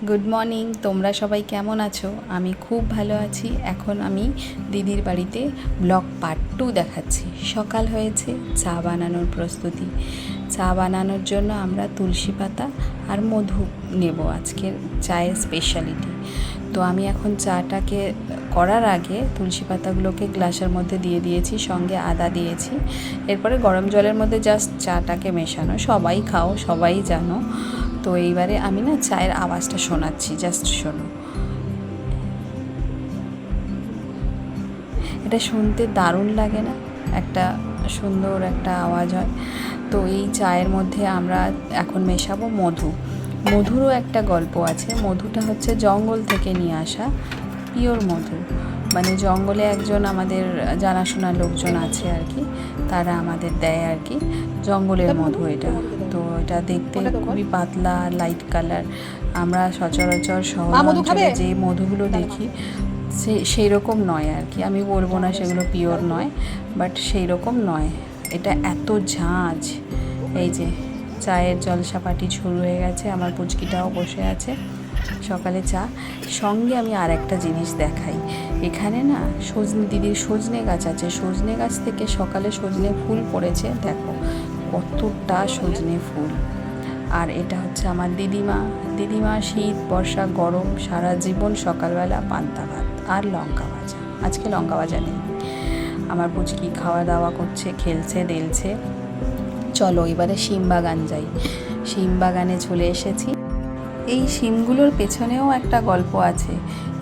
Good morning, তোমরা সবাই কেমন আছো? আমি খুব ভালো আছি। এখন আমি দিদির বাড়িতে ব্লগ পার্ট 2 দেখাচ্ছি। সকাল হয়েছে, চা বানানোর প্রস্তুতি। চা বানানোর জন্য আমরা তুলসী পাতা আর মধু নেব, আজকের চায়ের স্পেশালিটি। তো আমি এখন চাটাকে করার আগে তুলসী পাতাগুলোকে গ্লাসের মধ্যে দিয়ে দিয়েছি, সঙ্গে আদা দিয়েছি। এরপরে গরম জলের মধ্যে জাস্ট চাটাকে মেশানো, সবাই খাও, সবাই জানো। তো এইবারে আমি না চায়ের আওয়াজটা শোনাচ্ছি, জাস্ট শোনো। এটা শুনতে দারুণ লাগে না? একটা সুন্দর একটা আওয়াজ হয়। তো এই চায়ের মধ্যে আমরা এখন মেশাবো মধু। মধুরও একটা গল্প আছে। মধুটা হচ্ছে জঙ্গল থেকে নিয়ে আসা পিওর মধু। মানে জঙ্গলে একজন আমাদের জানাশোনা লোকজন আছে আর কি, তারা আমাদের দেয় আর কি জঙ্গলের মধু এটা। তো এটা দেখতে খুবই পাতলা, লাইট কালার। আমরা সচরাচর শহর অঞ্চলে যে মধুগুলো দেখি সেই রকম নয় আর কি। আমি বলবো না সেগুলো পিওর নয়, বাট সেই রকম নয়। এটা এত ঝাঁঝ। এই যে চায়ের জলসাপাটি শুরু হয়ে গেছে, আমার পুচকিটাও বসে আছে। সকালে চা, সঙ্গে আমি আর একটা জিনিস দেখাই। এখানে না দিদির সজনে গাছ আছে। সজনে গাছ থেকে সকালে সজনে ফুল পড়েছে, দেখো কতটা সজনে ফুল। আর এটা হচ্ছে আমার দিদিমা শীত বর্ষা গরম সারা জীবন সকালবেলা পান্তা ভাত আর লঙ্কা ভাজা। আজকে লঙ্কা ভাজা নেই। আমার পুচকি খাওয়া দাওয়া করছে, খেলছে দেলছে। চলো এবারে শিম বাগান যাই। শিম বাগানে চলে এসেছি। এই শিমগুলোর পেছনেও একটা গল্প আছে।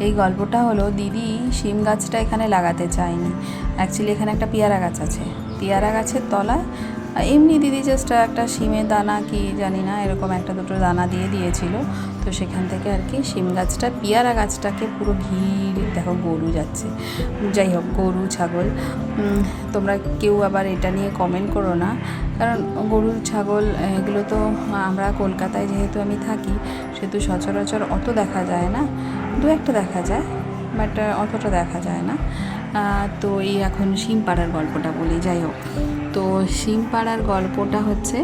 এই গল্পটা হলো, দিদি শিম গাছটা এখানে লাগাতে চায়নি। অ্যাকচুয়ালি এখানে একটা পেয়ারা গাছ আছে। পেয়ারা গাছের তলায় এমনি দিদি জাস্ট একটা শিমের দানা কি জানি না, এরকম একটা দুটো দানা দিয়ে দিয়েছিল। তো সেখান থেকে আর কি শিম গাছটা, পেয়ারা গাছটাকে পুরো ঘিরে, দেখো গরু যাচ্ছে। যাই হোক, গরু ছাগল, তোমরা কেউ আবার এটা নিয়ে কমেন্ট করো না, কারণ গরু ছাগল এগুলো তো আমরা কলকাতায় যেহেতু আমি থাকি, সেহেতু সচরাচর অত দেখা যায় না। দু একটা দেখা যায়, বাট অতটা দেখা যায় না। তো এই এখন শিম পাড়ার গল্পটা বলি। যাই হোক, তো শিম পাড়ার গল্পটা হচ্ছে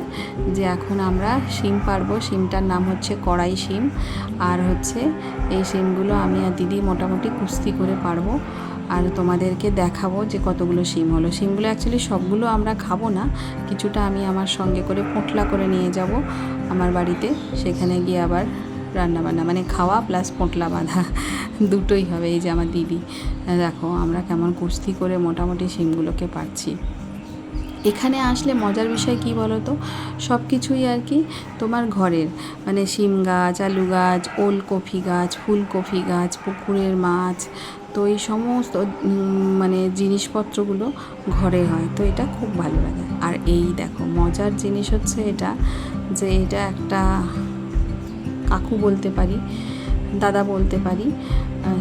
যে এখন আমরা শিম পাড়বো। শিমটার নাম হচ্ছে কড়াই শিম। আর হচ্ছে এই শিমগুলো আমি আর দিদি মোটামুটি কুস্তি করে পারবো, আর তোমাদেরকে দেখাবো যে কতগুলো শিম হলো। শিমগুলো অ্যাকচুয়ালি সবগুলো আমরা খাবো না, কিছুটা আমি আমার সঙ্গে করে পোঁটলা করে নিয়ে যাব আমার বাড়িতে। সেখানে গিয়ে আবার রান্নাবান্না, মানে খাওয়া প্লাস পোঁটলা বাঁধা দুটোই হবে। এই যে আমার দিদি, দেখো আমরা কেমন কুস্তি করে মোটামুটি শিমগুলোকে পাচ্ছি। এখানে আসলে মজার বিষয় কী বলো তো, সব কিছুই আর কি তোমার ঘরের, মানে শিম গাছ, আলু গাছ, ওলকপি গাছ, ফুলকপি গাছ, পুকুরের মাছ। তো এই সমস্ত মানে জিনিসপত্রগুলো ঘরে হয়, তো এটা খুব ভালো লাগে। আর এই দেখো মজার জিনিস হচ্ছে এটা, যে এটা একটা কাকু বলতে পারি, দাদা বলতে পারি,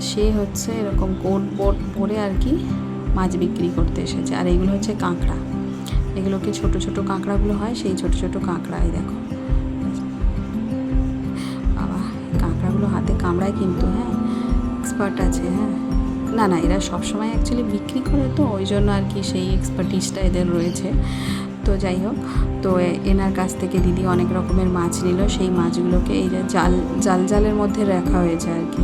সে হচ্ছে এরকম কোট বোট পরে আর কি মাছ বিক্রি করতে এসেছে। আর এইগুলো হচ্ছে কাঁকড়া, এগুলোকে ছোট ছোট কাঁকড়াগুলো হয়, সেই ছোট ছোট কাঁকড়াই দেখো। বাবা, কাঁকড়াগুলো হাতে কামড়ায় কিন্তু, হ্যাঁ এক্সপার্ট আছে। হ্যাঁ, না এরা সবসময় অ্যাকচুয়ালি বিক্রি করে, তো ওই জন্য আর কি সেই এক্সপার্টিসটা এদের রয়েছে। তো যাই হোক, তো এনার কাছ থেকে দিদি অনেক রকমের মাছ নিল। সেই মাছগুলোকে এই যে জালের মধ্যে রাখা হয়েছে আর কি।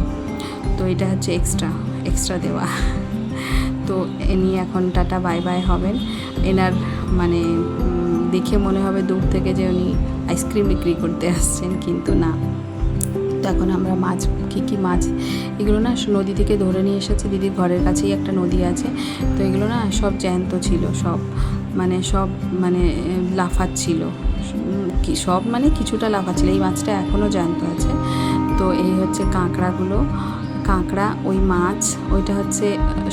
তো এটা হচ্ছে এক্সট্রা দেওয়া। তো এনি এখন টাটা বাই বাই হবেন। এনার মানে দেখে মনে হবে দূর থেকে যে উনি আইসক্রিম বিক্রি করতে আসছেন, কিন্তু না। তো এখন আমরা মাছ, কী মাছ এগুলো না নদী থেকে ধরে নিয়ে এসেছে। দিদির ঘরের কাছেই একটা নদী আছে, তো এগুলো না সব জ্যান্ত ছিল, সব মানে লাফাচ্ছিল, সব মানে কিছুটা লাফাচ্ছিল। এই মাছটা এখনও জ্যান্ত আছে। তো এই হচ্ছে কাঁকড়া, ওই মাছ, ওইটা হচ্ছে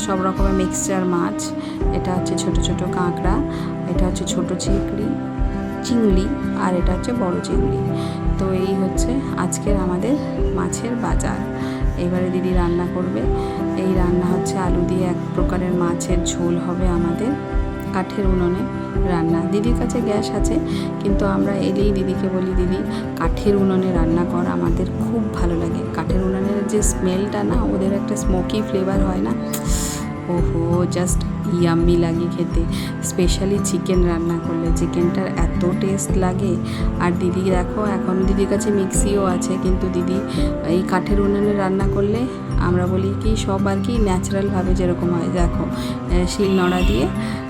সব রকমের মিক্সচার মাছ। এটা হচ্ছে ছোট ছোট কাঁকড়া, এটা হচ্ছে ছোট চিংড়ি, আর এটা হচ্ছে বড় চিংড়ি। তো এই হচ্ছে আজকের আমাদের মাছের বাজার। এবারে দিদি রান্না করবে। এই রান্না হচ্ছে আলু দিয়ে এক প্রকারের মাছের ঝোল হবে আমাদের, কাঠের উনুনে রান্না। দিদির কাছে গ্যাস আছে, কিন্তু আমরা এলেই দিদিকে বলি, দিদি কাঠের উনুনে রান্না কর, আমাদের খুব ভালো লাগে। কাঠের উনুনের যে স্মেলটা না, ওদের একটা স্মোকি ফ্লেভার হয় না, ওহো জাস্ট ইয়াম্মি লাগে খেতে, স্পেশালি চিকেন রান্না করলে। চিকেনটার এত টেস্ট লাগে। আর দিদি দেখো, এখন দিদির কাছে মিক্সিও আছে, কিন্তু দিদি এই কাঠের উনুনে রান্না করলে আমরা বলি কি সব আর কি ন্যাচারালভাবে যেরকম হয়। দেখো শিল নোড়া দিয়ে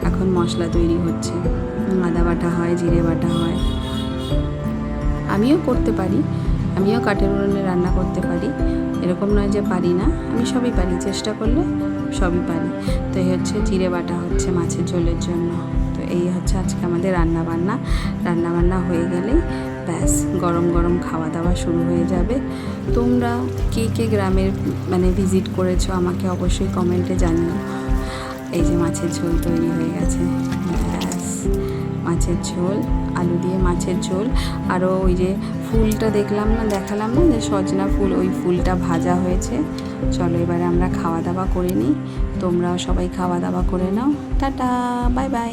এখন মশলা তৈরি হচ্ছে, আদা বাটা হয়, জিরে বাটা হয়। আমিও করতে পারি, আমিও কাঠের উনুনে রান্না করতে পারি, এরকম নয় যে পারি না, আমি সবই পারি, চেষ্টা করলে সবই পারি। তো এই হচ্ছে জিরে বাটা হচ্ছে মাছের ঝোলের জন্য। তো এই হচ্ছে আজকে আমাদের রান্নাবান্না হয়ে গেলেই ব্যাস গরম গরম খাওয়া দাওয়া শুরু হয়ে যাবে। তোমরা কে কে গ্রামের মানে ভিজিট করেছো আমাকে অবশ্যই কমেন্টে জানিও। এই যে মাছের ঝোল তৈরি হয়ে গেছে, ব্যাস মাছের ঝোল, আলু দিয়ে মাছের ঝোল। আরও ওই যে ফুলটা দেখালাম না যে সজনা ফুল, ওই ফুলটা ভাজা হয়েছে। চলো এবারে আমরা খাওয়া দাওয়া করে নিই, তোমরাও সবাই খাওয়া দাওয়া করে নাও। Tata, bye bye.